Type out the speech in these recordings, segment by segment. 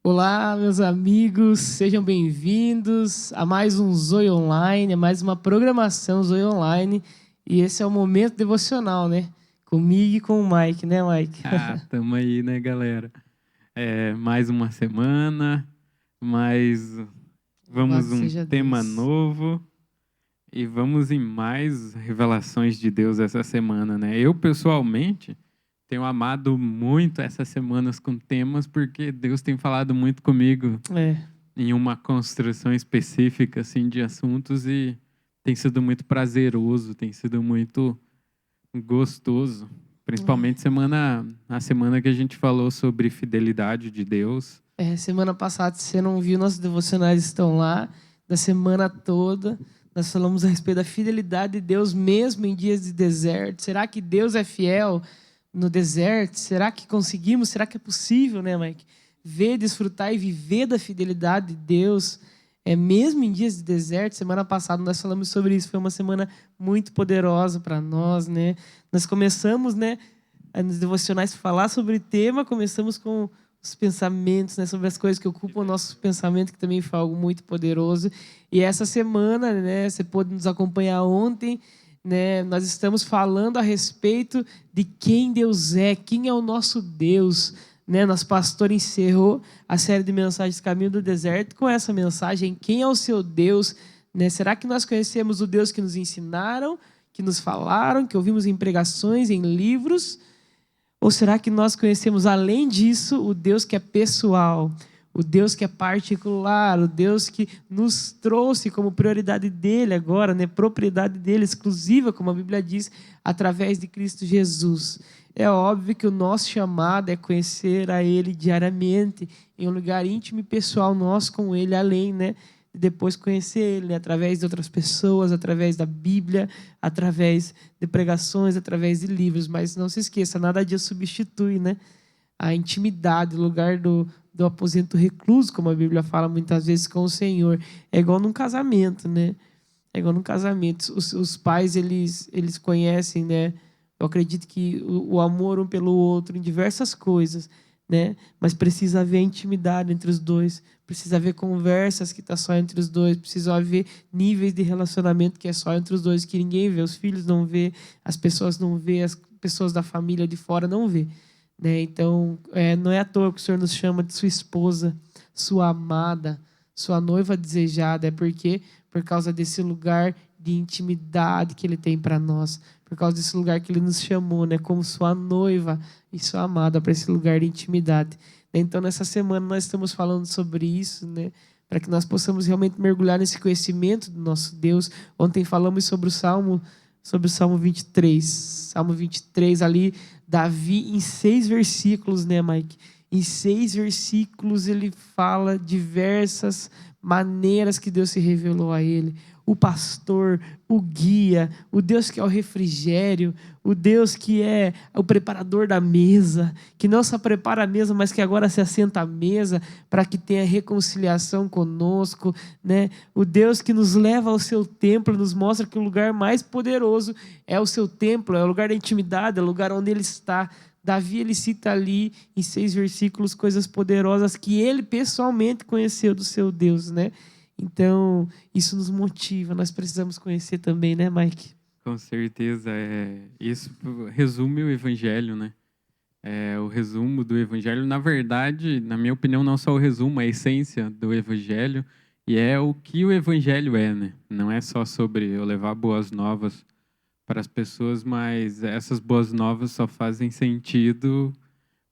Olá, meus amigos, sejam bem-vindos a mais um Zoe Online, a mais uma programação Zoe Online. E esse é o momento devocional, né? Comigo e com o Mike, né, Mike? Tamo aí, né, galera? Mais uma semana, mais Louvado vamos um seja tema Deus. novo e vamos em mais revelações de Deus essa semana, né? Eu, pessoalmente, tenho amado muito essas semanas com temas porque Deus tem falado muito comigo É, em uma construção específica, assim, de assuntos e tem sido muito prazeroso, tem sido muito gostoso. Principalmente a semana que a gente falou sobre fidelidade de Deus. semana passada, se você não viu, nossos devocionais estão lá, da semana toda. Nós falamos a respeito da fidelidade de Deus mesmo em dias de deserto. Será que Deus é fiel no deserto? Será que conseguimos? Será que é possível, né, Mike? Ver, desfrutar e viver da fidelidade de Deus, mesmo em dias de deserto. Semana passada nós falamos sobre isso. Foi uma semana muito poderosa para nós, né? Nós começamos, né, nos devocionais falar sobre o tema. Começamos com os pensamentos, né, sobre as coisas que ocupam o nosso pensamento, que também foi algo muito poderoso. E essa semana, né, você pôde nos acompanhar ontem, né, nós estamos falando a respeito de quem Deus é, quem é o nosso Deus. Né, nosso pastor encerrou a série de mensagens Caminho do Deserto com essa mensagem: quem é o seu Deus? Né? Será que nós conhecemos o Deus que nos ensinaram, que nos falaram, que ouvimos em pregações, em livros? Ou será que nós conhecemos, além disso, o Deus que é pessoal, o Deus que é particular, o Deus que nos trouxe como prioridade dele agora, né? Propriedade dele, exclusiva, como a Bíblia diz, através de Cristo Jesus? É óbvio que o nosso chamado é conhecer a ele diariamente, em um lugar íntimo e pessoal nosso com ele, além, né, e depois conhecer ele, né, através de outras pessoas, através da Bíblia, através de pregações, através de livros. Mas não se esqueça, nada disso substitui, né, a intimidade, o lugar do aposento recluso, como a Bíblia fala muitas vezes, com o Senhor. É igual num casamento, né? É igual num casamento. Os pais, eles conhecem, né? Eu acredito que o amor um pelo outro em diversas coisas, né? Mas precisa haver intimidade entre os dois, precisa haver conversas que tá só entre os dois, precisa haver níveis de relacionamento que é só entre os dois, que ninguém vê, os filhos não vê, as pessoas não vê, as pessoas da família de fora não vê, né? Então, não é à toa que o Senhor nos chama de sua esposa, sua amada, sua noiva desejada, é porque por causa desse lugar de intimidade que ele tem para nós, por causa desse lugar que ele nos chamou, né, como sua noiva e sua amada, para esse lugar de intimidade. Então, nessa semana nós estamos falando sobre isso, né, para que nós possamos realmente mergulhar nesse conhecimento do nosso Deus. Ontem falamos sobre o Salmo 23. Salmo 23 ali, Davi em 6 versículos, né, Mike? Em 6 versículos ele fala diversas maneiras que Deus se revelou a ele. O pastor, o guia, o Deus que é o refrigério, o Deus que é o preparador da mesa, que não só prepara a mesa, mas que agora se assenta à mesa para que tenha reconciliação conosco, né? O Deus que nos leva ao seu templo, nos mostra que o lugar mais poderoso é o seu templo, é o lugar da intimidade, é o lugar onde ele está. Davi, ele cita ali em 6 versículos coisas poderosas que ele pessoalmente conheceu do seu Deus, né? Então, isso nos motiva, nós precisamos conhecer também, né, Mike? Com certeza, isso resume o evangelho, né? O resumo do evangelho, na verdade, na minha opinião, não só o resumo, a essência do evangelho, e é o que o evangelho é, né? Não é só sobre eu levar boas novas para as pessoas, mas essas boas novas só fazem sentido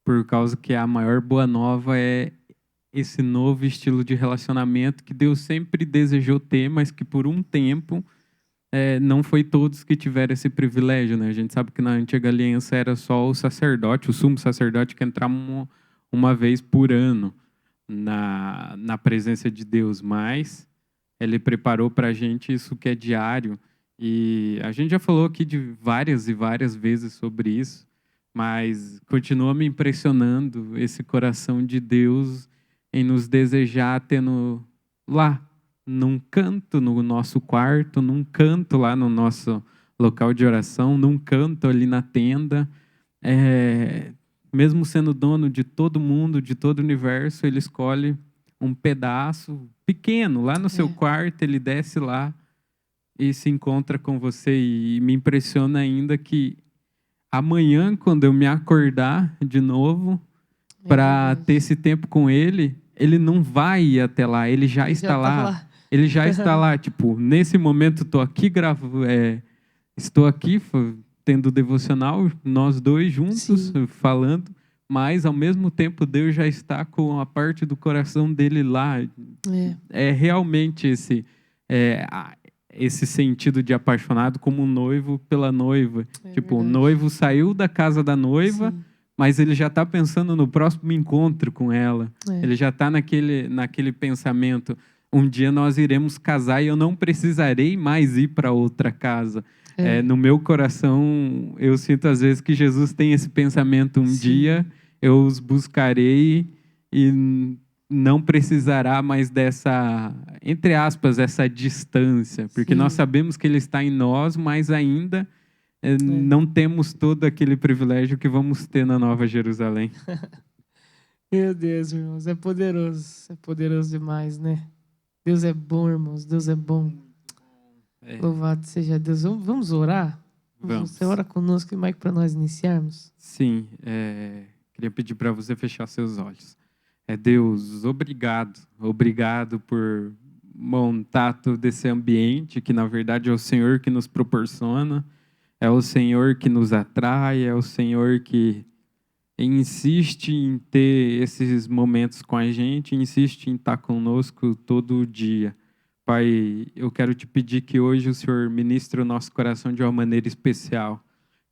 por causa que a maior boa nova é esse novo estilo de relacionamento que Deus sempre desejou ter, mas que por um tempo não foi todos que tiveram esse privilégio, né? A gente sabe que na antiga aliança era só o sacerdote, o sumo sacerdote, que entrava uma vez por ano na presença de Deus, mas ele preparou para a gente isso que é diário. E a gente já falou aqui de várias e várias vezes sobre isso, mas continua me impressionando esse coração de Deus em nos desejar tendo lá, num canto no nosso quarto, num canto lá no nosso local de oração, num canto ali na tenda, é, mesmo sendo dono de todo mundo, de todo o universo, ele escolhe um pedaço pequeno, lá no seu quarto, ele desce lá e se encontra com você. E me impressiona ainda que amanhã, quando eu me acordar de novo, para ter esse tempo com ele, ele não vai ir até lá, ele já está lá. Ele já está lá, tipo, nesse momento estou aqui tendo devocional, nós dois juntos, falando, mas ao mesmo tempo Deus já está com a parte do coração dele lá. É realmente esse sentido de apaixonado como um noivo pela noiva. Tipo, o noivo saiu da casa da noiva, mas ele já está pensando no próximo encontro com ela. Ele já está naquele pensamento: um dia nós iremos casar e eu não precisarei mais ir para outra casa. No meu coração, eu sinto às vezes que Jesus tem esse pensamento: um dia eu os buscarei e não precisará mais dessa, entre aspas, essa distância. Porque nós sabemos que Ele está em nós, mas ainda não temos todo aquele privilégio que vamos ter na Nova Jerusalém. Meu Deus, irmãos, é poderoso demais, né? Deus é bom, irmãos, Deus é bom. Louvado seja Deus. Vamos orar? Você ora conosco, Mike, para nós iniciarmos? Sim, queria pedir para você fechar seus olhos. Deus, obrigado por montar todo esse ambiente que, na verdade, é o Senhor que nos proporciona, é o Senhor que nos atrai, é o Senhor que insiste em ter esses momentos com a gente, insiste em estar conosco todo dia. Pai, eu quero te pedir que hoje o Senhor ministre o nosso coração de uma maneira especial,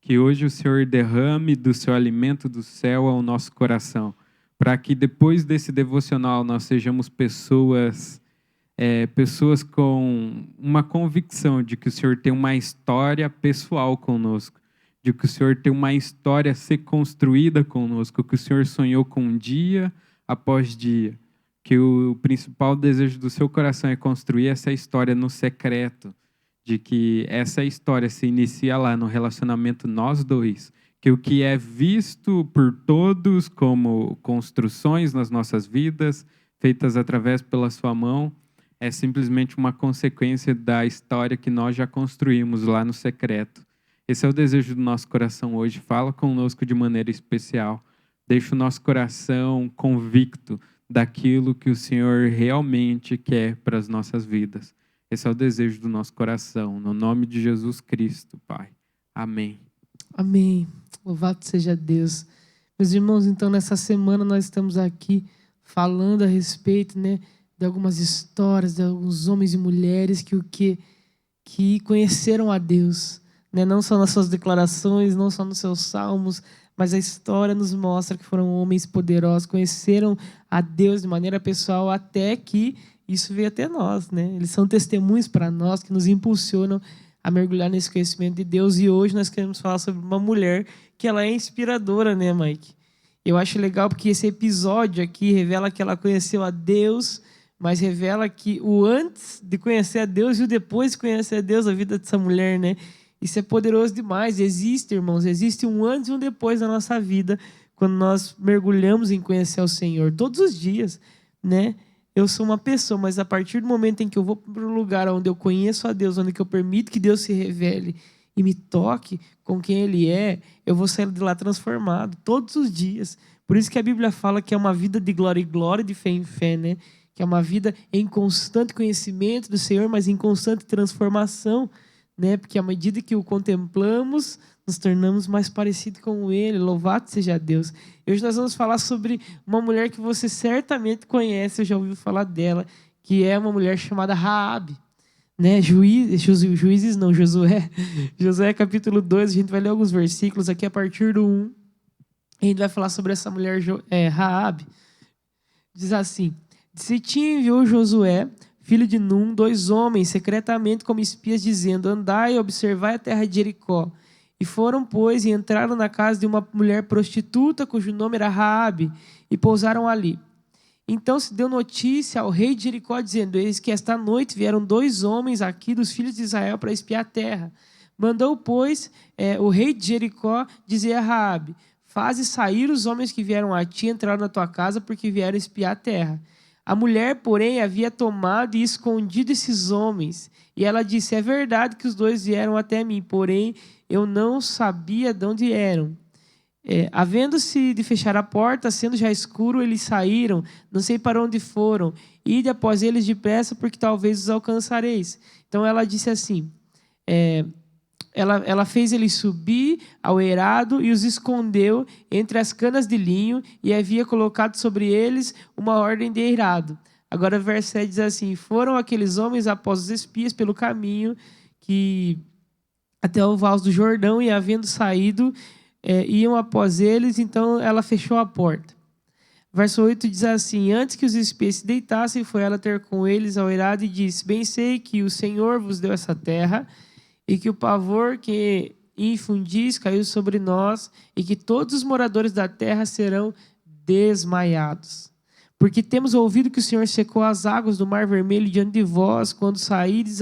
que hoje o Senhor derrame do seu alimento do céu ao nosso coração, para que depois desse devocional nós sejamos pessoas com uma convicção de que o Senhor tem uma história pessoal conosco, de que o Senhor tem uma história a ser construída conosco, que o Senhor sonhou com dia após dia, que o principal desejo do seu coração é construir essa história no secreto, de que essa história se inicia lá no relacionamento nós dois, que o que é visto por todos como construções nas nossas vidas, feitas através pela sua mão, é simplesmente uma consequência da história que nós já construímos lá no secreto. Esse é o desejo do nosso coração hoje. Fala conosco de maneira especial. Deixa o nosso coração convicto daquilo que o Senhor realmente quer para as nossas vidas. Esse é o desejo do nosso coração. No nome de Jesus Cristo, Pai. Amém. Amém. Louvado seja Deus. Meus irmãos, então nessa semana nós estamos aqui falando a respeito, né, de algumas histórias de alguns homens e mulheres que conheceram a Deus, né, não só nas suas declarações, não só nos seus salmos, mas a história nos mostra que foram homens poderosos, conheceram a Deus de maneira pessoal até que isso veio até nós, né? Eles são testemunhos para nós que nos impulsionam a mergulhar nesse conhecimento de Deus. E hoje nós queremos falar sobre uma mulher que ela é inspiradora, né, Mike? Eu acho legal porque esse episódio aqui revela que ela conheceu a Deus, mas revela que o antes de conhecer a Deus e o depois de conhecer a Deus, a vida dessa mulher, né? Isso é poderoso demais. Existe, irmãos, existe um antes e um depois na nossa vida, quando nós mergulhamos em conhecer o Senhor, todos os dias, né? Eu sou uma pessoa, mas a partir do momento em que eu vou para um lugar onde eu conheço a Deus, onde eu permito que Deus se revele e me toque com quem Ele é, eu vou sair de lá transformado, todos os dias. Por isso que a Bíblia fala que é uma vida de glória em glória, de fé em fé, né? Que é uma vida em constante conhecimento do Senhor, mas em constante transformação, né? Porque à medida que o contemplamos, nos tornamos mais parecidos com Ele. Louvado seja Deus. E hoje nós vamos falar sobre uma mulher que você certamente conhece, eu já ouvi falar dela, que é uma mulher chamada Raabe, né? Juízes não, Josué. Josué capítulo 2, a gente vai ler alguns versículos aqui a partir do 1. A gente vai falar sobre essa mulher Raabe. Diz assim: de Sitim enviou Josué, filho de Num, 2 homens secretamente como espias, dizendo: andai e observai a terra de Jericó. E foram, pois, e entraram na casa de uma mulher prostituta, cujo nome era Raabe, e pousaram ali. Então se deu notícia ao rei de Jericó, dizendo: eis que esta noite vieram 2 homens aqui dos filhos de Israel para espiar a terra. Mandou, pois, o rei de Jericó dizer a Raabe: faze sair os homens que vieram a ti, entraram na tua casa, porque vieram espiar a terra. A mulher, porém, havia tomado e escondido esses homens. E ela disse, é verdade que os dois vieram até mim, porém eu não sabia de onde eram. Havendo-se de fechar a porta, sendo já escuro, eles saíram, não sei para onde foram. Ide após eles depressa, porque talvez os alcançareis. Então ela disse assim, ela fez eles subir ao eirado e os escondeu entre as canas de linho e havia colocado sobre eles uma ordem de eirado. Agora o verso 7 diz assim, foram aqueles homens após os espias pelo caminho que até o Val do Jordão e havendo saído, iam após eles, então ela fechou a porta. Verso 8 diz assim, antes que os espias se deitassem, foi ela ter com eles ao eirado e disse, bem sei que o Senhor vos deu essa terra e que o pavor que infundis caiu sobre nós e que todos os moradores da terra serão desmaiados. Porque temos ouvido que o Senhor secou as águas do Mar Vermelho diante de vós quando saídes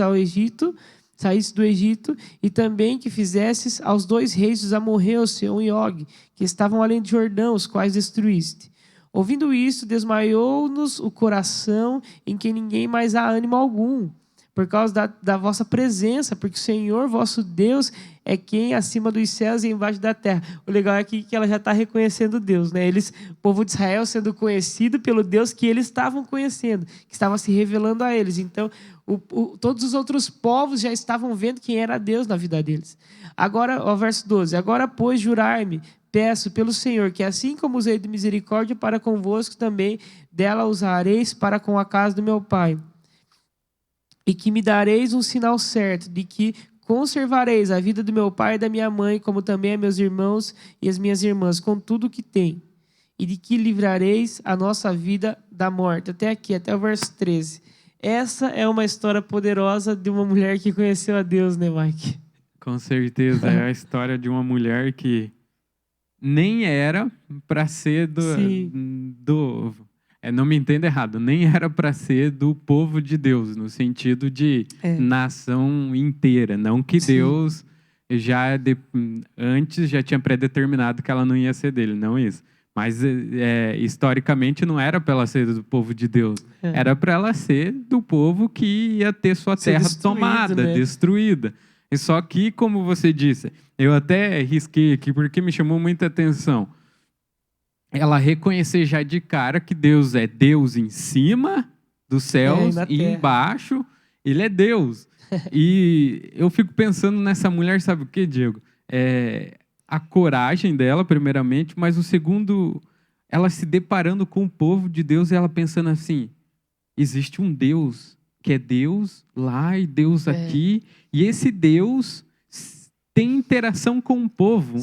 do Egito, e também que fizesses aos 2 reis dos amorreus, Seom e Og, que estavam além do Jordão, os quais destruíste. Ouvindo isso, desmaiou-nos o coração, em que ninguém mais há ânimo algum, por causa da vossa presença, porque o Senhor, vosso Deus, é quem acima dos céus e embaixo da terra. O legal é que ela já está reconhecendo Deus, né? O povo de Israel sendo conhecido pelo Deus que eles estavam conhecendo, que estava se revelando a eles. Então, todos os outros povos já estavam vendo quem era Deus na vida deles. Agora, o verso 12. Agora, pois, jurai-me, peço pelo Senhor, que assim como usei de misericórdia para convosco, também dela usareis para com a casa do meu pai. E que me dareis um sinal certo, de que conservareis a vida do meu pai e da minha mãe, como também a meus irmãos e as minhas irmãs, com tudo o que tem. E de que livrareis a nossa vida da morte. Até aqui, até o verso 13. Essa é uma história poderosa de uma mulher que conheceu a Deus, né, Mike? Com certeza, é a história de uma mulher que nem era para ser não me entenda errado, nem era para ser do povo de Deus, no sentido de nação inteira. Não que Deus antes já tinha predeterminado que ela não ia ser dele, não isso. Mas historicamente não era para ela ser do povo de Deus. Era para ela ser do povo que ia ter sua terra tomada, né? Destruída. E só que, como você disse, eu até risquei aqui porque me chamou muita atenção. Ela reconhecer já de cara que Deus é Deus em cima dos céus e embaixo ele é Deus. E eu fico pensando nessa mulher, sabe o que, Diego? A coragem dela, primeiramente, mas o segundo, ela se deparando com o povo de Deus e ela pensando assim, existe um Deus que é Deus lá e Deus aqui, e esse Deus tem interação com o povo,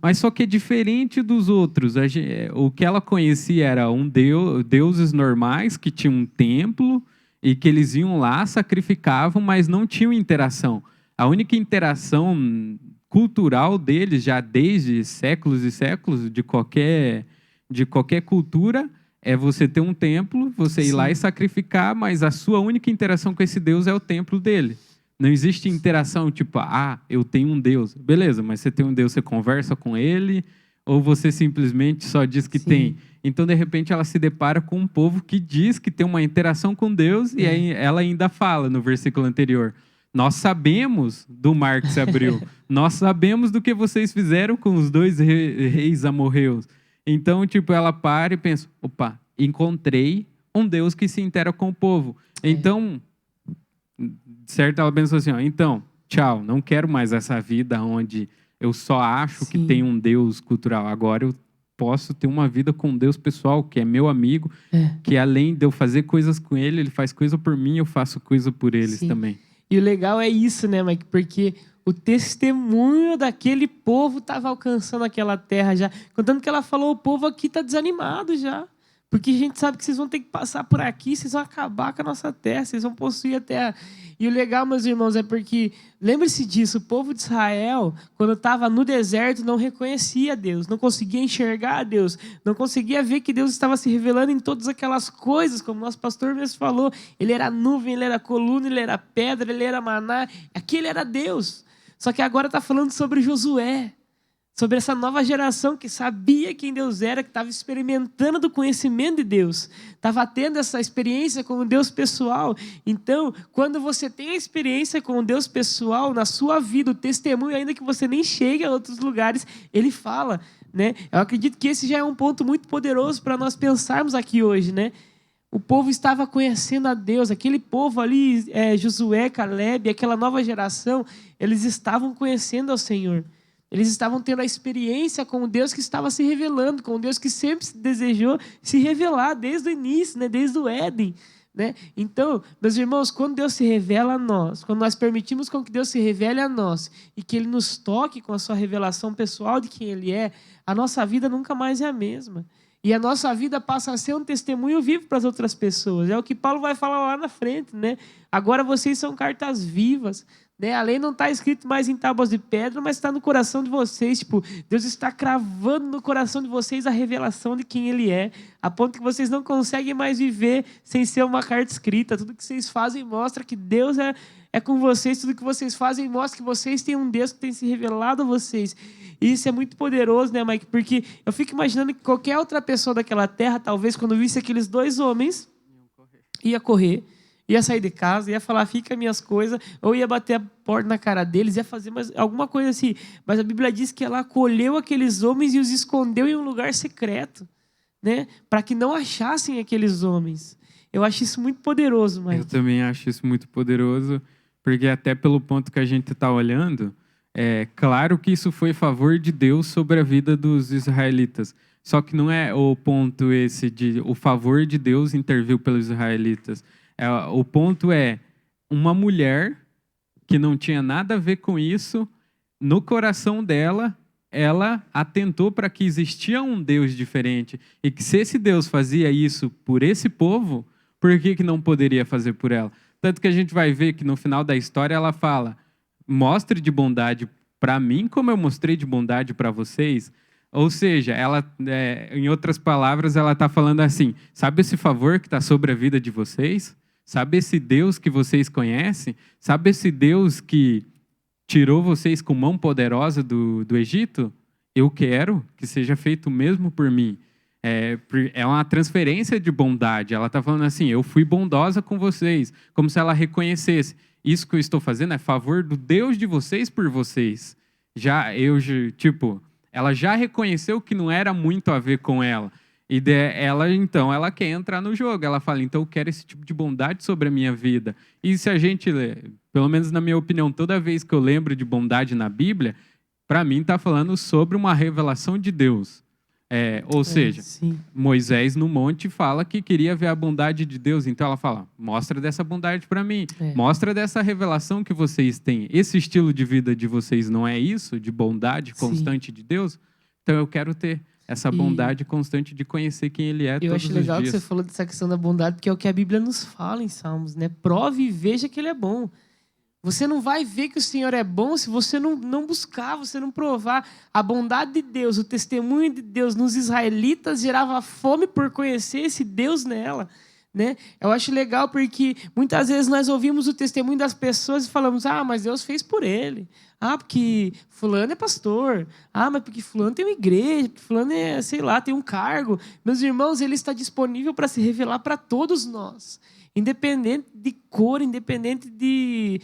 mas só que é diferente dos outros. O que ela conhecia era deuses normais que tinham um templo e que eles iam lá, sacrificavam, mas não tinham interação. A única interação cultural deles, já desde séculos e séculos, de qualquer cultura, é você ter um templo, você ir lá e sacrificar, mas a sua única interação com esse Deus é o templo dele. Não existe interação tipo, eu tenho um Deus. Beleza, mas você tem um Deus, você conversa com ele, ou você simplesmente só diz que tem. Então, de repente, ela se depara com um povo que diz que tem uma interação com Deus, e aí ela ainda fala no versículo anterior, nós sabemos do mar que se abriu, nós sabemos do que vocês fizeram com os 2 reis amorreus. Então, tipo, ela para e pensa, opa, encontrei um Deus que se intera com o povo. Então, certo, ela pensou assim, então, tchau, não quero mais essa vida onde eu só acho que tem um Deus cultural. Agora eu posso ter uma vida com Deus pessoal, que é meu amigo, que além de eu fazer coisas com ele, ele faz coisa por mim, eu faço coisa por eles também. E o legal é isso, né, Mike? Porque o testemunho daquele povo estava alcançando aquela terra já. Contando que ela falou, o povo aqui está desanimado já. Porque a gente sabe que vocês vão ter que passar por aqui, vocês vão acabar com a nossa terra, vocês vão possuir a terra. E o legal, meus irmãos, é porque, lembre-se disso, o povo de Israel, quando estava no deserto, não reconhecia Deus, não conseguia enxergar a Deus, não conseguia ver que Deus estava se revelando em todas aquelas coisas, como o nosso pastor mesmo falou. Ele era nuvem, ele era coluna, ele era pedra, ele era maná, aquele era Deus. Só que agora está falando sobre Josué. sobre essa nova geração que sabia quem Deus era, que estava experimentando do conhecimento de Deus, estava tendo essa experiência com o Deus pessoal. Então, quando você tem a experiência com o Deus pessoal na sua vida, o testemunho, ainda que você nem chegue a outros lugares, ele fala, né? Eu acredito que esse já é um ponto muito poderoso para nós pensarmos aqui hoje, né? O povo estava conhecendo a Deus, aquele povo ali, Josué, Caleb, aquela nova geração, eles estavam conhecendo ao Senhor. Eles estavam tendo a experiência com o Deus que estava se revelando, com o Deus que sempre desejou se revelar desde o início, né? Desde o Éden, né? Então, meus irmãos, quando Deus se revela a nós, quando nós permitimos com que Deus se revele a nós e que Ele nos toque com a sua revelação pessoal de quem Ele é, a nossa vida nunca mais é a mesma. E a nossa vida passa a ser um testemunho vivo para as outras pessoas. É o que Paulo vai falar lá na frente, né? Agora vocês são cartas vivas, né? A lei não está escrita mais em tábuas de pedra, mas está no coração de vocês. Tipo, Deus está cravando no coração de vocês a revelação de quem Ele é, a ponto que vocês não conseguem mais viver sem ser uma carta escrita. Tudo que vocês fazem mostra que Deus é com vocês. Tudo que vocês fazem mostra que vocês têm um Deus que tem se revelado a vocês. E isso é muito poderoso, né, Mike? Porque eu fico imaginando que qualquer outra pessoa daquela terra, talvez, quando visse aqueles dois homens, ia correr, ia sair de casa, ia falar, fica minhas coisas, ou ia bater a porta na cara deles, ia fazer alguma coisa assim. Mas a Bíblia diz que ela acolheu aqueles homens e os escondeu em um lugar secreto, né? Para que não achassem aqueles homens. Eu acho isso muito poderoso, Mike. Eu também acho isso muito poderoso, porque até pelo ponto que a gente está olhando, é claro que isso foi favor de Deus sobre a vida dos israelitas. Só que não é o ponto esse de o favor de Deus interviu pelos israelitas. O ponto é uma mulher que não tinha nada a ver com isso, no coração dela, ela atentou para que existia um Deus diferente. E que se esse Deus fazia isso por esse povo, por que não poderia fazer por ela? Tanto que a gente vai ver que no final da história ela fala: mostre de bondade para mim como eu mostrei de bondade para vocês. Ou seja, ela, em outras palavras, ela está falando assim: sabe esse favor que está sobre a vida de vocês? Sabe esse Deus que vocês conhecem? Sabe esse Deus que tirou vocês com mão poderosa do Egito? Eu quero que seja feito mesmo por mim. É uma transferência de bondade. Ela está falando assim: eu fui bondosa com vocês, como se ela reconhecesse: isso que eu estou fazendo é favor do Deus de vocês por vocês. Ela já reconheceu que não era muito a ver com ela. E ela quer entrar no jogo. Ela fala: então eu quero esse tipo de bondade sobre a minha vida. E se a gente lê, pelo menos na minha opinião, toda vez que eu lembro de bondade na Bíblia, para mim está falando sobre uma revelação de Deus. Ou seja, Moisés no monte fala que queria ver a bondade de Deus. Então ela fala: mostra dessa bondade para mim. Mostra dessa revelação que vocês têm. Esse estilo de vida de vocês não é isso? De bondade constante de Deus? Então eu quero ter essa bondade constante de conhecer quem Ele é todos os dias. Eu acho legal que você falou dessa questão da bondade, porque é o que a Bíblia nos fala em Salmos, né? Prove e veja que Ele é bom. Você não vai ver que o Senhor é bom se você não buscar, você não provar. A bondade de Deus, o testemunho de Deus nos israelitas gerava fome por conhecer esse Deus nela, né? Eu acho legal porque muitas vezes nós ouvimos o testemunho das pessoas e falamos: ah, mas Deus fez por ele. Ah, porque fulano é pastor. Ah, mas porque fulano tem uma igreja, porque fulano tem um cargo. Meus irmãos, Ele está disponível para se revelar para todos nós. Independente de cor, independente de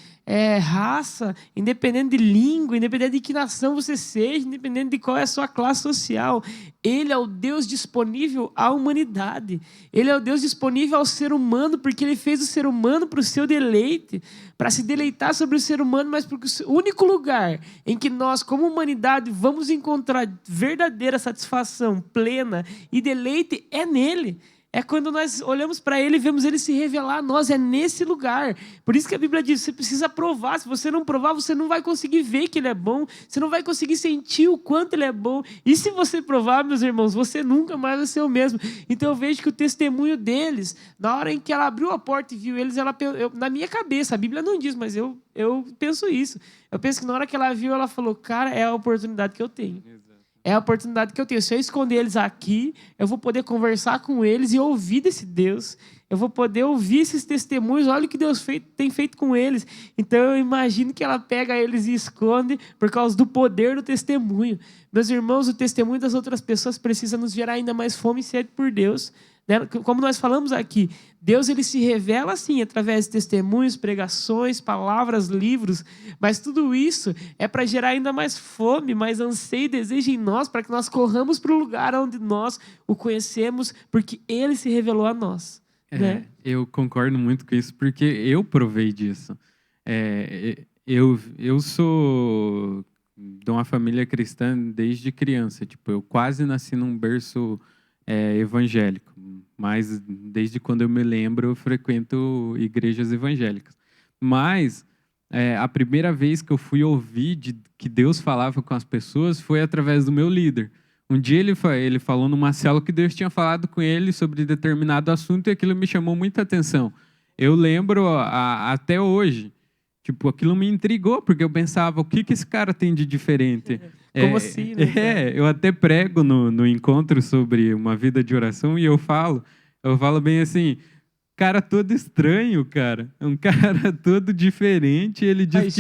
raça, independente de língua, independente de que nação você seja, independente de qual é a sua classe social. Ele é o Deus disponível à humanidade. Ele é o Deus disponível ao ser humano, porque Ele fez o ser humano para o seu deleite, para se deleitar sobre o ser humano, mas porque o único lugar em que nós, como humanidade, vamos encontrar verdadeira satisfação plena e deleite é nele. É quando nós olhamos para Ele e vemos Ele se revelar a nós. É nesse lugar. Por isso que a Bíblia diz: você precisa provar. Se você não provar, você não vai conseguir ver que Ele é bom. Você não vai conseguir sentir o quanto Ele é bom. E se você provar, meus irmãos, você nunca mais vai ser o mesmo. Então eu vejo que o testemunho deles, na hora em que ela abriu a porta e viu eles, na minha cabeça, a Bíblia não diz, mas eu penso isso. Eu penso que na hora que ela viu, ela falou: cara, é a oportunidade que eu tenho. É a oportunidade que eu tenho. Se eu esconder eles aqui, eu vou poder conversar com eles e ouvir desse Deus. Eu vou poder ouvir esses testemunhos. Olha o que Deus tem feito com eles. Então eu imagino que ela pega eles e esconde por causa do poder do testemunho. Meus irmãos, o testemunho das outras pessoas precisa nos gerar ainda mais fome e sede por Deus. Como nós falamos aqui, Deus ele se revela assim, através de testemunhos, pregações, palavras, livros, mas tudo isso é para gerar ainda mais fome, mais anseio e desejo em nós, para que nós corramos para o lugar onde nós o conhecemos, porque ele se revelou a nós. Né? Eu concordo muito com isso, porque eu provei disso. Eu sou de uma família cristã desde criança, tipo, eu quase nasci num berço evangélico, mas desde quando eu me lembro eu frequento igrejas evangélicas. Mas a primeira vez que eu fui ouvir que Deus falava com as pessoas foi através do meu líder. Um dia ele falou numa célula que Deus tinha falado com ele sobre determinado assunto e aquilo me chamou muita atenção. Eu lembro até hoje, tipo, aquilo me intrigou, porque eu pensava, o que esse cara tem de diferente? Como assim, né? Eu até prego no encontro sobre uma vida de oração e eu falo bem assim, cara todo estranho, cara. Um cara todo diferente, ele diz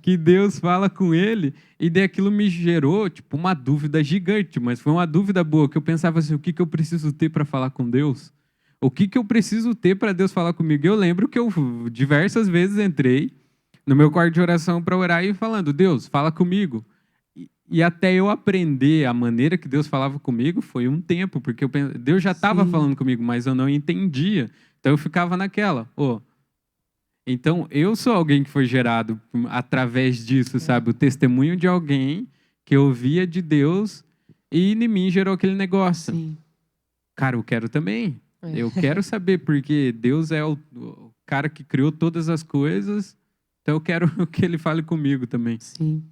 que Deus fala com ele, e daí aquilo me gerou, tipo, uma dúvida gigante, mas foi uma dúvida boa, que eu pensava assim, o que eu preciso ter para falar com Deus? O que eu preciso ter para Deus falar comigo? Eu lembro que eu diversas vezes entrei no meu quarto de oração para orar e falando, Deus, fala comigo. E até eu aprender a maneira que Deus falava comigo foi um tempo, porque Deus já estava falando comigo, mas eu não entendia. Então eu ficava naquela, Então eu sou alguém que foi gerado através disso, sabe? O testemunho de alguém que ouvia de Deus e em mim gerou aquele negócio. Sim. Cara, eu quero também. Eu quero saber, porque Deus é o cara que criou todas as coisas, então eu quero que ele fale comigo também. Sim.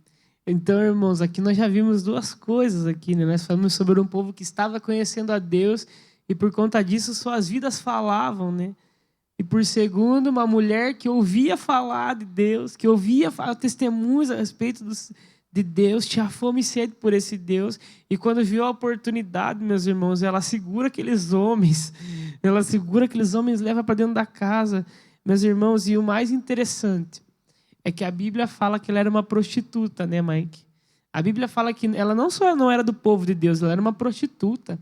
Então, irmãos, aqui nós já vimos duas coisas aqui, né? Nós falamos sobre um povo que estava conhecendo a Deus e por conta disso suas vidas falavam, né? E por segundo, uma mulher que ouvia falar de Deus, que ouvia falar testemunhos a respeito de Deus, tinha fome e sede por esse Deus. E quando viu a oportunidade, meus irmãos, ela segura aqueles homens, leva para dentro da casa. Meus irmãos, e o mais interessante é que a Bíblia fala que ela era uma prostituta, né, Mike? A Bíblia fala que ela não só não era do povo de Deus, ela era uma prostituta,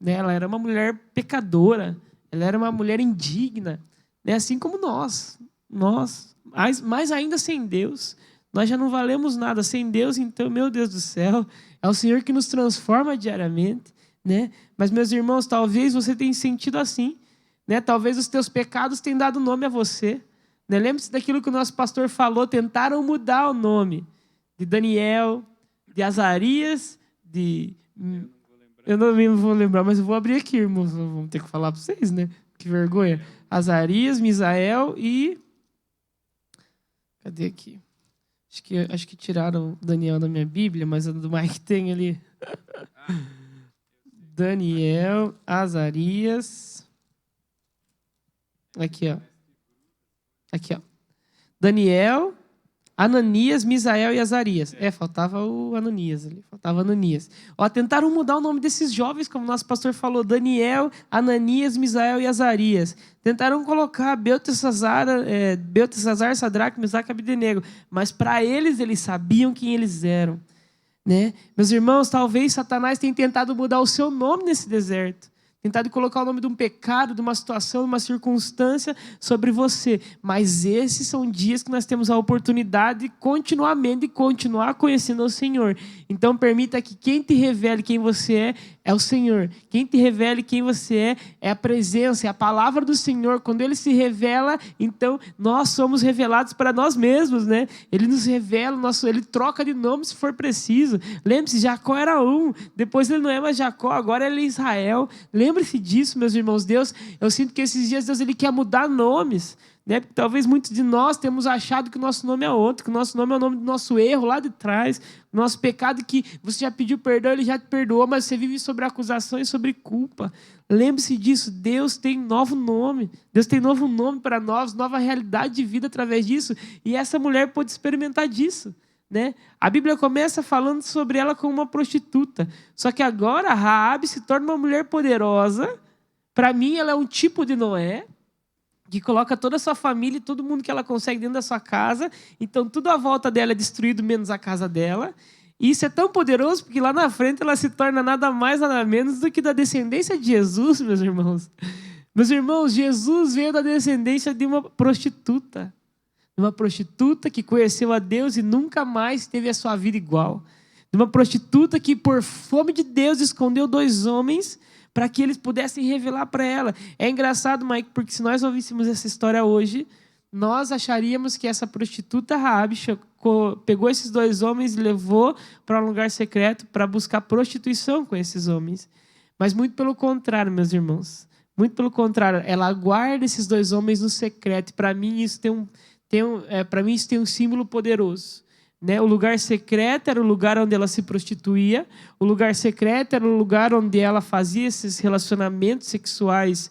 né? Ela era uma mulher pecadora, ela era uma mulher indigna, né? Assim como nós, mas ainda sem Deus, nós já não valemos nada. Sem Deus, então, meu Deus do céu, é o Senhor que nos transforma diariamente, né? Mas, meus irmãos, talvez você tenha sentido assim, né? Talvez os teus pecados tenham dado nome a você. Lembre-se daquilo que o nosso pastor falou, tentaram mudar o nome de Daniel, de Azarias, eu não vou lembrar, mas eu vou abrir aqui, irmãos, vamos ter que falar para vocês, né? Que vergonha. Azarias, Misael e... Cadê aqui? Acho que tiraram Daniel da minha Bíblia, mas a do Mike tem ali. Daniel, Azarias... Aqui, ó. Daniel, Ananias, Misael e Azarias. Faltava o Ananias ali. Tentaram mudar o nome desses jovens, como o nosso pastor falou. Daniel, Ananias, Misael e Azarias. Tentaram colocar Beltesazar, Sadraque, Mesaque e Abdenego. Mas para eles sabiam quem eles eram. Né? Meus irmãos, talvez Satanás tenha tentado mudar o seu nome nesse deserto. Tentado colocar o nome de um pecado, de uma situação, de uma circunstância sobre você. Mas esses são dias que nós temos a oportunidade de continuamente e continuar conhecendo o Senhor. Então permita que quem te revele quem você é o Senhor. Quem te revele quem você é a presença, é a palavra do Senhor. Quando Ele se revela, então nós somos revelados para nós mesmos, né? Ele nos revela, Ele troca de nome se for preciso. Lembre-se, Jacó era um, depois ele não é mais Jacó, agora ele é Israel. Lembre-se disso, meus irmãos. Deus, eu sinto que esses dias Deus ele quer mudar nomes, né? Porque talvez muitos de nós temos achado que o nosso nome é outro, que o nosso nome é o nome do nosso erro lá de trás, do nosso pecado, que você já pediu perdão, Ele já te perdoou, mas você vive sobre acusação e sobre culpa. Lembre-se disso, Deus tem novo nome. Deus tem novo nome para nós, nova realidade de vida através disso. E essa mulher pôde experimentar disso. né? A Bíblia começa falando sobre ela como uma prostituta. Só que agora Raabe se torna uma mulher poderosa. Para mim, ela é um tipo de Noé, que coloca toda a sua família e todo mundo que ela consegue dentro da sua casa. Então, tudo à volta dela é destruído, menos a casa dela. E isso é tão poderoso porque lá na frente ela se torna nada mais, nada menos do que da descendência de Jesus, meus irmãos. Meus irmãos, Jesus veio da descendência de uma prostituta. Uma prostituta que conheceu a Deus e nunca mais teve a sua vida igual. De uma prostituta que, por fome de Deus, escondeu 2 homens para que eles pudessem revelar para ela. É engraçado, Mike, porque se nós ouvíssemos essa história hoje, nós acharíamos que essa prostituta Raabe pegou esses 2 homens e levou para um lugar secreto para buscar prostituição com esses homens. Mas muito pelo contrário, meus irmãos. Muito pelo contrário, ela guarda esses 2 homens no secreto. Para mim, isso tem um símbolo poderoso. Né? O lugar secreto era o lugar onde ela se prostituía. O lugar secreto era o lugar onde ela fazia esses relacionamentos sexuais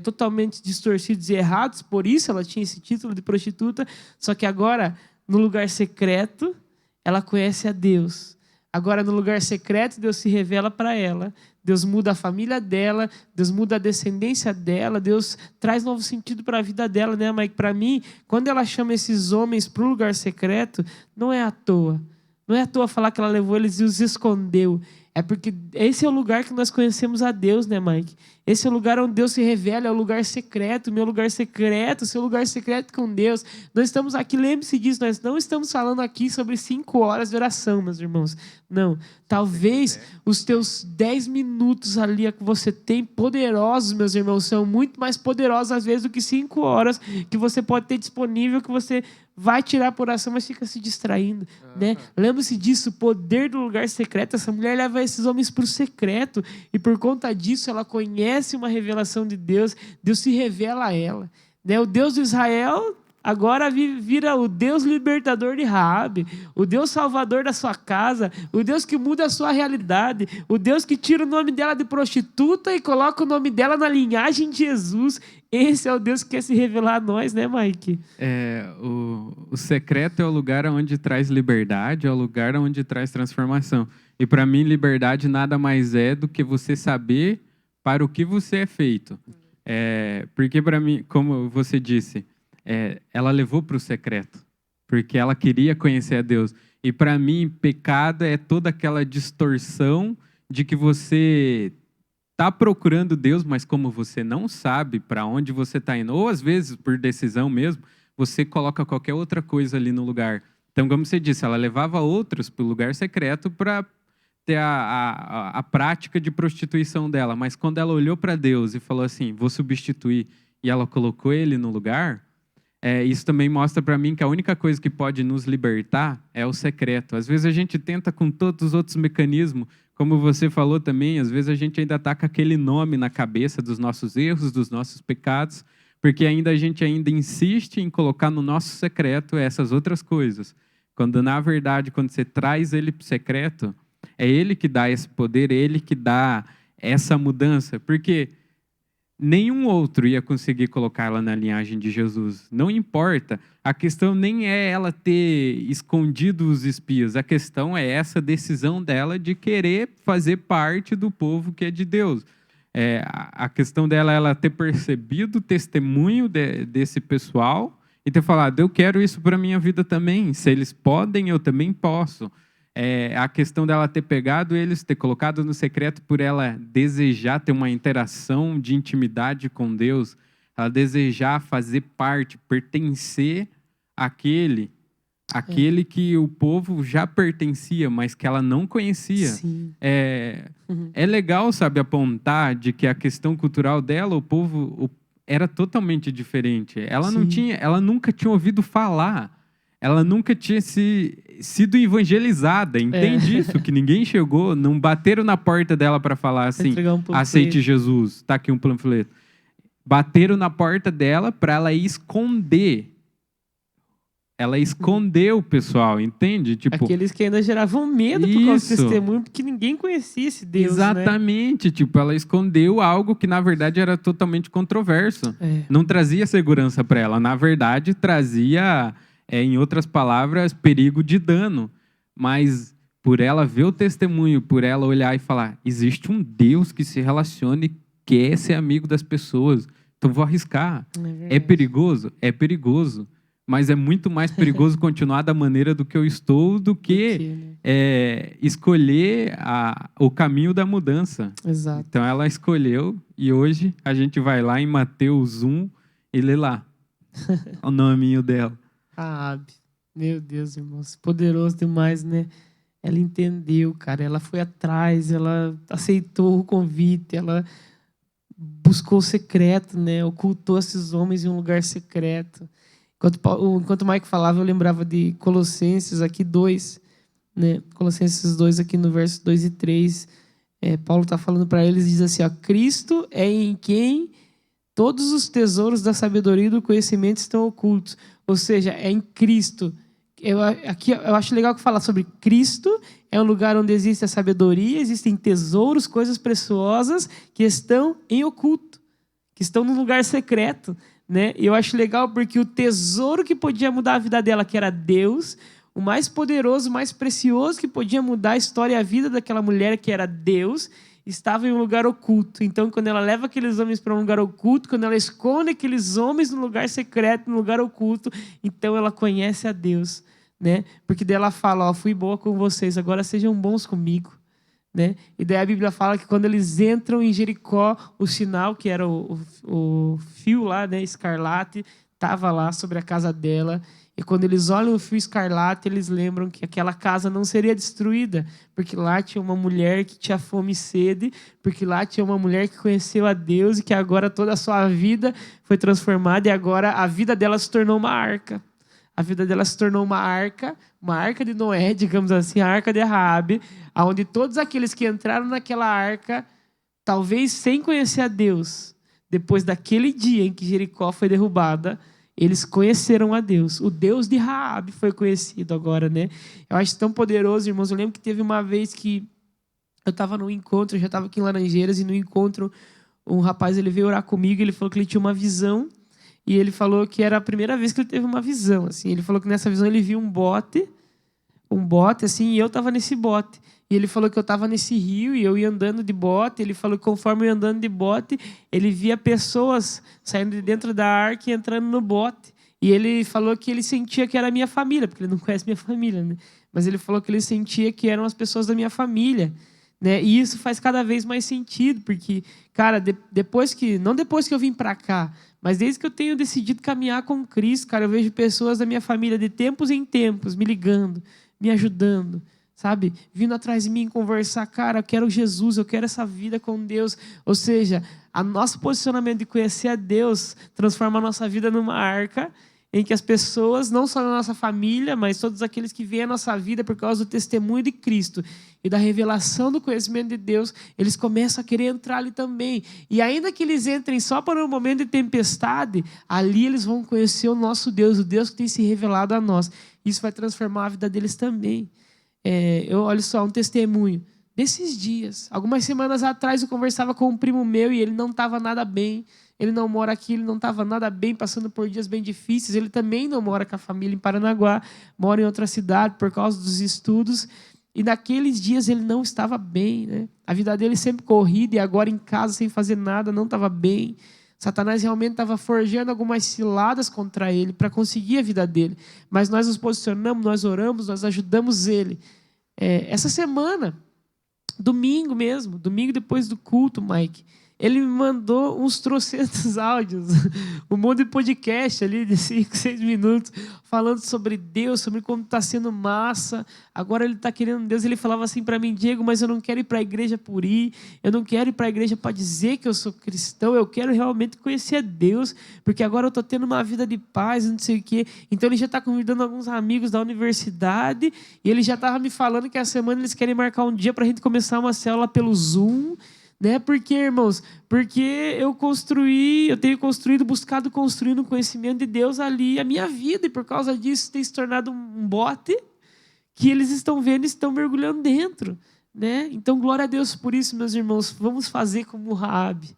totalmente distorcidos e errados. Por isso ela tinha esse título de prostituta. Só que agora, no lugar secreto, ela conhece a Deus. Agora, no lugar secreto, Deus se revela para ela. Deus muda a família dela, Deus muda a descendência dela, Deus traz novo sentido para a vida dela, né? Mas para mim, quando ela chama esses homens para o lugar secreto, não é à toa. Não é à toa falar que ela levou eles e os escondeu. É porque esse é o lugar que nós conhecemos a Deus, né, Mike? Esse é o lugar onde Deus se revela, é o lugar secreto, meu lugar secreto, seu lugar secreto com Deus. Nós estamos aqui, lembre-se disso, nós não estamos falando aqui sobre 5 horas de oração, meus irmãos. Não. Talvez os teus 10 minutos ali que você tem, poderosos, meus irmãos, são muito mais poderosos às vezes do que 5 horas que você pode ter disponível, que você vai tirar por oração, mas fica se distraindo, né? Lembre-se disso, o poder do lugar secreto. Essa mulher leva esses homens para o secreto e por conta disso ela conhece uma revelação de Deus. Deus se revela a ela, né? O Deus de Israel agora vira o Deus libertador de Raabe, o Deus salvador da sua casa, o Deus que muda a sua realidade, o Deus que tira o nome dela de prostituta e coloca o nome dela na linhagem de Jesus. Esse é o Deus que quer se revelar a nós, né, Mike? O secreto é o lugar onde traz liberdade, é o lugar onde traz transformação. E para mim, liberdade nada mais é do que você saber para o que você é feito. Porque para mim, como você disse, ela levou para o secreto, porque ela queria conhecer a Deus. E para mim, pecado é toda aquela distorção de que você está procurando Deus, mas como você não sabe para onde você está indo, ou às vezes, por decisão mesmo, você coloca qualquer outra coisa ali no lugar. Então, como você disse, ela levava outros para o lugar secreto para ter a prática de prostituição dela. Mas quando ela olhou para Deus e falou assim, vou substituir, e ela colocou ele no lugar, isso também mostra para mim que a única coisa que pode nos libertar é o secreto. Às vezes a gente tenta com todos os outros mecanismos, como você falou também, às vezes a gente ainda está com aquele nome na cabeça dos nossos erros, dos nossos pecados, porque a gente ainda insiste em colocar no nosso secreto essas outras coisas. Quando, na verdade, quando você traz ele para o secreto, é ele que dá esse poder, é ele que dá essa mudança. Porque nenhum outro ia conseguir colocá-la na linhagem de Jesus. Não importa. A questão nem é ela ter escondido os espias. A questão é essa decisão dela de querer fazer parte do povo que é de Deus. A questão dela é ela ter percebido o testemunho desse pessoal e ter falado, eu quero isso para a minha vida também. Se eles podem, eu também posso. A questão dela ter pegado eles, ter colocado no secreto por ela desejar ter uma interação de intimidade com Deus, ela desejar fazer parte, pertencer àquele que o povo já pertencia, mas que ela não conhecia. Sim. É legal, sabe, apontar de que a questão cultural dela, o povo era totalmente diferente. Ela nunca tinha ouvido falar. Ela nunca tinha sido evangelizada, entende isso? Que ninguém chegou, não bateram na porta dela para falar assim, aceite Jesus, está aqui um panfleto. Bateram na porta dela para ela esconder. Ela escondeu o pessoal, entende? Tipo, aqueles que ainda geravam medo por causa do testemunho, porque ninguém conhecia esse Deus, exatamente, né? Tipo, ela escondeu algo que, na verdade, era totalmente controverso. Não trazia segurança para ela. Na verdade, trazia em outras palavras, perigo de dano. Mas por ela ver o testemunho, por ela olhar e falar, existe um Deus que se relaciona e quer ser amigo das pessoas, então vou arriscar. É perigoso? É perigoso. Mas é muito mais perigoso continuar da maneira do que eu estou do que escolher o caminho da mudança. Exato. Então ela escolheu e hoje a gente vai lá em Mateus 1 e lê lá o nominho dela. Raabe. Meu Deus, irmãos. Poderoso demais, né? Ela entendeu, cara. Ela foi atrás, ela aceitou o convite, ela buscou o secreto, né? Ocultou esses homens em um lugar secreto. Enquanto o Mike falava, eu lembrava de Colossenses aqui 2, né? Colossenses 2 aqui no verso 2 e 3. Paulo está falando para eles, diz assim, ó, Cristo é em quem todos os tesouros da sabedoria e do conhecimento estão ocultos. Ou seja, é em Cristo. Aqui eu acho legal que falar sobre Cristo. É um lugar onde existe a sabedoria, existem tesouros, coisas preciosas que estão em oculto, que estão num lugar secreto, né? E eu acho legal porque o tesouro que podia mudar a vida dela, que era Deus, o mais poderoso, o mais precioso que podia mudar a história e a vida daquela mulher, que era Deus, estava em um lugar oculto. Então, quando ela leva aqueles homens para um lugar oculto, quando ela esconde aqueles homens no lugar secreto, no lugar oculto, então ela conhece a Deus, né? Porque daí ela fala, ó, fui boa com vocês, agora sejam bons comigo, né? E daí a Bíblia fala que quando eles entram em Jericó, o sinal, que era o fio lá, né, escarlate, estava lá sobre a casa dela. E quando eles olham o fio escarlate, eles lembram que aquela casa não seria destruída, porque lá tinha uma mulher que tinha fome e sede, porque lá tinha uma mulher que conheceu a Deus e que agora toda a sua vida foi transformada e agora a vida dela se tornou uma arca. A vida dela se tornou uma arca de Noé, digamos assim, a arca de Raabe, onde todos aqueles que entraram naquela arca, talvez sem conhecer a Deus, depois daquele dia em que Jericó foi derrubada, eles conheceram a Deus. O Deus de Raabe foi conhecido agora, né? Eu acho tão poderoso, irmãos. Eu lembro que teve uma vez que eu estava num encontro, eu já estava aqui em Laranjeiras, e no encontro um rapaz ele veio orar comigo, ele falou que ele tinha uma visão. E ele falou que era a primeira vez que ele teve uma visão, assim. Ele falou que nessa visão ele viu um bote, assim, e eu estava nesse bote. E ele falou que eu estava nesse rio e eu ia andando de bote. Ele falou que conforme eu ia andando de bote, ele via pessoas saindo de dentro da arca e entrando no bote. E ele falou que ele sentia que era a minha família, porque ele não conhece minha família, né? Mas ele falou que ele sentia que eram as pessoas da minha família, né? E isso faz cada vez mais sentido, porque, cara, não depois que eu vim para cá, mas desde que eu tenho decidido caminhar com Cristo, cara, eu vejo pessoas da minha família de tempos em tempos me ligando, me ajudando, sabe? Vindo atrás de mim conversar, cara, eu quero Jesus, eu quero essa vida com Deus. Ou seja, o nosso posicionamento de conhecer a Deus transforma a nossa vida numa arca em que as pessoas, não só na nossa família, mas todos aqueles que veem a nossa vida por causa do testemunho de Cristo e da revelação do conhecimento de Deus, eles começam a querer entrar ali também. E ainda que eles entrem só para um momento de tempestade, ali eles vão conhecer o nosso Deus, o Deus que tem se revelado a nós. Isso vai transformar a vida deles também. Olha só, um testemunho. Nesses dias, algumas semanas atrás, eu conversava com um primo meu e ele não estava nada bem. Ele não mora aqui, ele não estava nada bem, passando por dias bem difíceis. Ele também não mora com a família em Paranaguá, mora em outra cidade por causa dos estudos. E naqueles dias ele não estava bem, né? A vida dele sempre corrida e agora em casa sem fazer nada, não estava bem. Satanás realmente estava forjando algumas ciladas contra ele para conseguir a vida dele. Mas nós nos posicionamos, nós oramos, nós ajudamos ele. Essa semana, domingo mesmo, domingo depois do culto, Mike, ele me mandou uns trocentos áudios, um monte de podcast ali de 5, 6 minutos, falando sobre Deus, sobre como está sendo massa. Agora ele está querendo Deus. Ele falava assim para mim, Diego, mas eu não quero ir para a igreja por ir, eu não quero ir para a igreja para dizer que eu sou cristão, eu quero realmente conhecer a Deus, porque agora eu estou tendo uma vida de paz, não sei o quê. Então ele já está convidando alguns amigos da universidade, e ele já estava me falando que a semana eles querem marcar um dia para a gente começar uma célula pelo Zoom, né? Porque, irmãos, eu tenho construído, buscado construir no conhecimento de Deus ali a minha vida, e por causa disso tem se tornado um bote que eles estão vendo e estão mergulhando dentro, né? Então, glória a Deus por isso, meus irmãos. Vamos fazer como Raabe.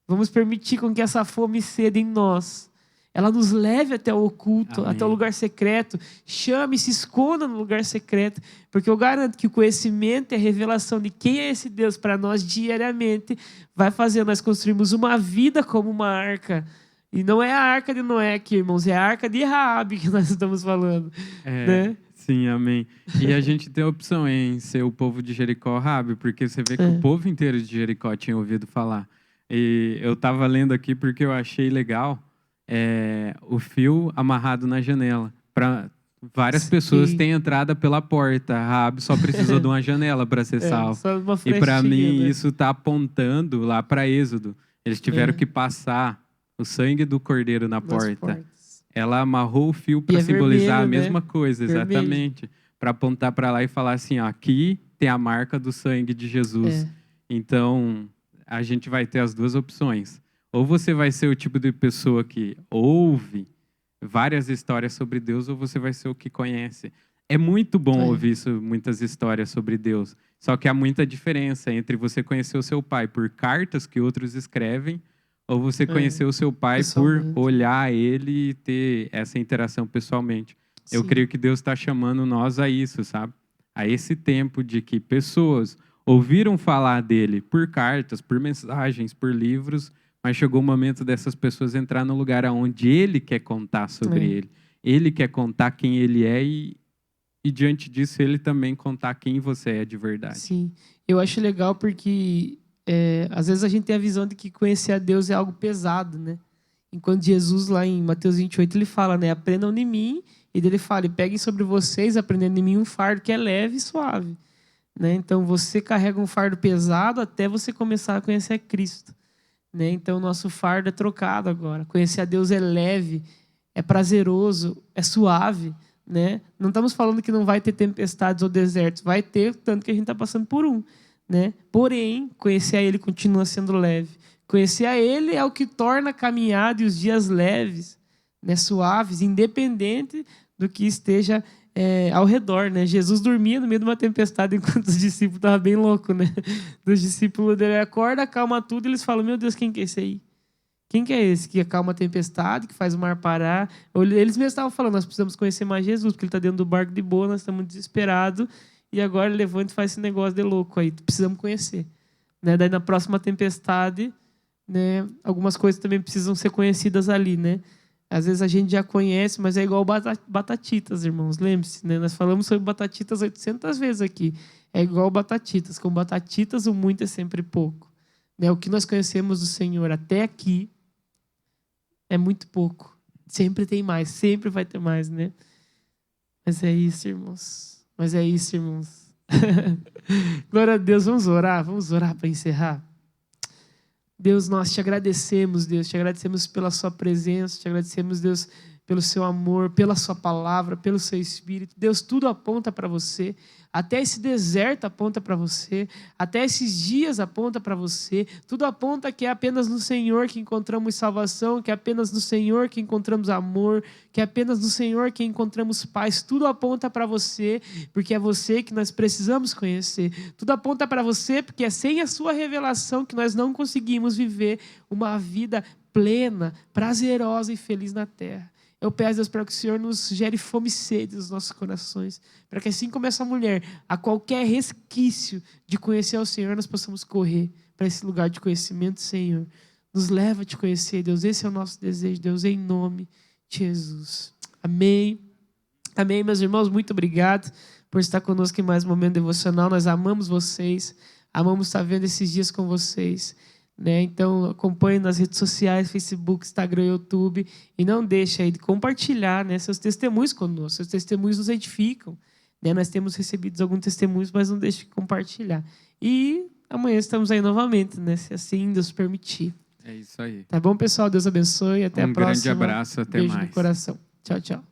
Vamos permitir com que essa fome e sede em nós, ela nos leve até o oculto, Amém. até o lugar secreto. Chame e se esconda no lugar secreto, porque eu garanto que o conhecimento e a revelação de quem é esse Deus para nós diariamente vai fazer nós construirmos uma vida como uma arca. E não é a arca de Noé aqui, irmãos, é a arca de Raabe que nós estamos falando. Né? Sim, amém. E a gente tem a opção em ser o povo de Jericó, Raabe, porque você vê que o povo inteiro de Jericó tinha ouvido falar. E eu estava lendo aqui porque eu achei legal o fio amarrado na janela. Para várias pessoas têm entrada pela porta. Raabe só precisou de uma janela para ser salvo. E para mim isso está apontando lá para Êxodo. Eles tiveram que passar o sangue do cordeiro na porta. Ela amarrou o fio para simbolizar vermelho, a mesma coisa, exatamente. Para apontar para lá e falar assim, ó, aqui tem a marca do sangue de Jesus. Então, a gente vai ter as duas opções. Ou você vai ser o tipo de pessoa que ouve várias histórias sobre Deus, ou você vai ser o que conhece. É muito bom ouvir muitas histórias sobre Deus. Só que há muita diferença entre você conhecer o seu pai por cartas que outros escrevem, ou você conhecer o seu pai por olhar ele e ter essa interação pessoalmente. Sim. Eu creio que Deus está chamando nós a isso, sabe? A esse tempo de que pessoas ouviram falar dele por cartas, por mensagens, por livros, mas chegou o momento dessas pessoas entrar no lugar onde ele quer contar sobre ele. Ele quer contar quem ele é e diante disso ele também contar quem você é de verdade. Sim, eu acho legal porque às vezes a gente tem a visão de que conhecer a Deus é algo pesado, né? Enquanto Jesus, lá em Mateus 28, ele fala, né? Aprendam de mim, e ele fala, e peguem sobre vocês, aprendendo de mim, um fardo que é leve e suave. Né? Então, você carrega um fardo pesado até você começar a conhecer Cristo. Né? Então, o nosso fardo é trocado agora. Conhecer a Deus é leve, é prazeroso, é suave. Né? Não estamos falando que não vai ter tempestades ou desertos. Vai ter, tanto que a gente está passando por um. Né? Porém, conhecer a Ele continua sendo leve. Conhecer a Ele é o que torna a caminhada e os dias leves, né? Suaves, independente do que esteja ao redor. Né? Jesus dormia no meio de uma tempestade enquanto os discípulos estavam bem loucos. Né? Os discípulos dele acordam, acalma tudo, e eles falam, meu Deus, quem que é esse aí? Quem que é esse que acalma a tempestade, que faz o mar parar? Eles mesmos estavam falando, nós precisamos conhecer mais Jesus, porque ele está dentro do barco de boa, nós estamos desesperados, e agora ele levanta e faz esse negócio de louco aí. Precisamos conhecer. Né? Daí na próxima tempestade, né, algumas coisas também precisam ser conhecidas ali. Né? Às vezes a gente já conhece, mas é igual batatitas, irmãos. Lembre-se, né? Nós falamos sobre batatitas 800 vezes aqui. É igual batatitas. Com batatitas o muito é sempre pouco. Né? O que nós conhecemos do Senhor até aqui é muito pouco. Sempre tem mais, sempre vai ter mais, né? Mas é isso, irmãos. Glória a Deus, vamos orar para encerrar. Deus, nós te agradecemos, Deus, te agradecemos pela sua presença, te agradecemos, Deus, pelo seu amor, pela sua palavra, pelo seu Espírito. Deus, tudo aponta para você. Até esse deserto aponta para você. Até esses dias aponta para você. Tudo aponta que é apenas no Senhor que encontramos salvação, que é apenas no Senhor que encontramos amor, que é apenas no Senhor que encontramos paz. Tudo aponta para você, porque é você que nós precisamos conhecer. Tudo aponta para você, porque é sem a sua revelação que nós não conseguimos viver uma vida plena, prazerosa e feliz na terra. Eu peço, Deus, para que o Senhor nos gere fome e sede nos nossos corações, para que assim como essa mulher, a qualquer resquício de conhecer ao Senhor, nós possamos correr para esse lugar de conhecimento, Senhor. Nos leva a te conhecer, Deus. Esse é o nosso desejo, Deus, em nome de Jesus. Amém. Amém, meus irmãos. Muito obrigado por estar conosco em mais um momento devocional. Nós amamos vocês, amamos estar vendo esses dias com vocês. Né? Então, acompanhe nas redes sociais, Facebook, Instagram, YouTube, e não deixe aí de compartilhar, né, seus testemunhos conosco. Seus testemunhos nos edificam. Né? Nós temos recebido alguns testemunhos, mas não deixe de compartilhar. E amanhã estamos aí novamente, né? Se assim Deus permitir. É isso aí. Tá bom, pessoal? Deus abençoe. Até a próxima. Um grande abraço. Até mais. Beijo mais. no coração. Tchau, tchau.